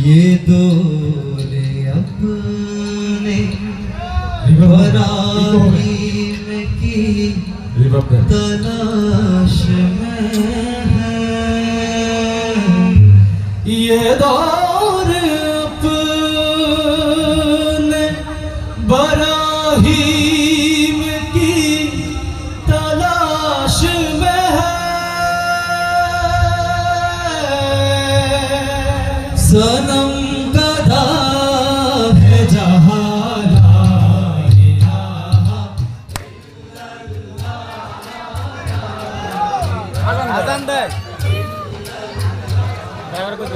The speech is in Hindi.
ये दौरे अपने बराहीम की तलाश में है। ये दौर अपने बराहीम की तलाश में है। सनम गदा है जहाँ ला इलाहा আজান দেয় ড্রাইভার কই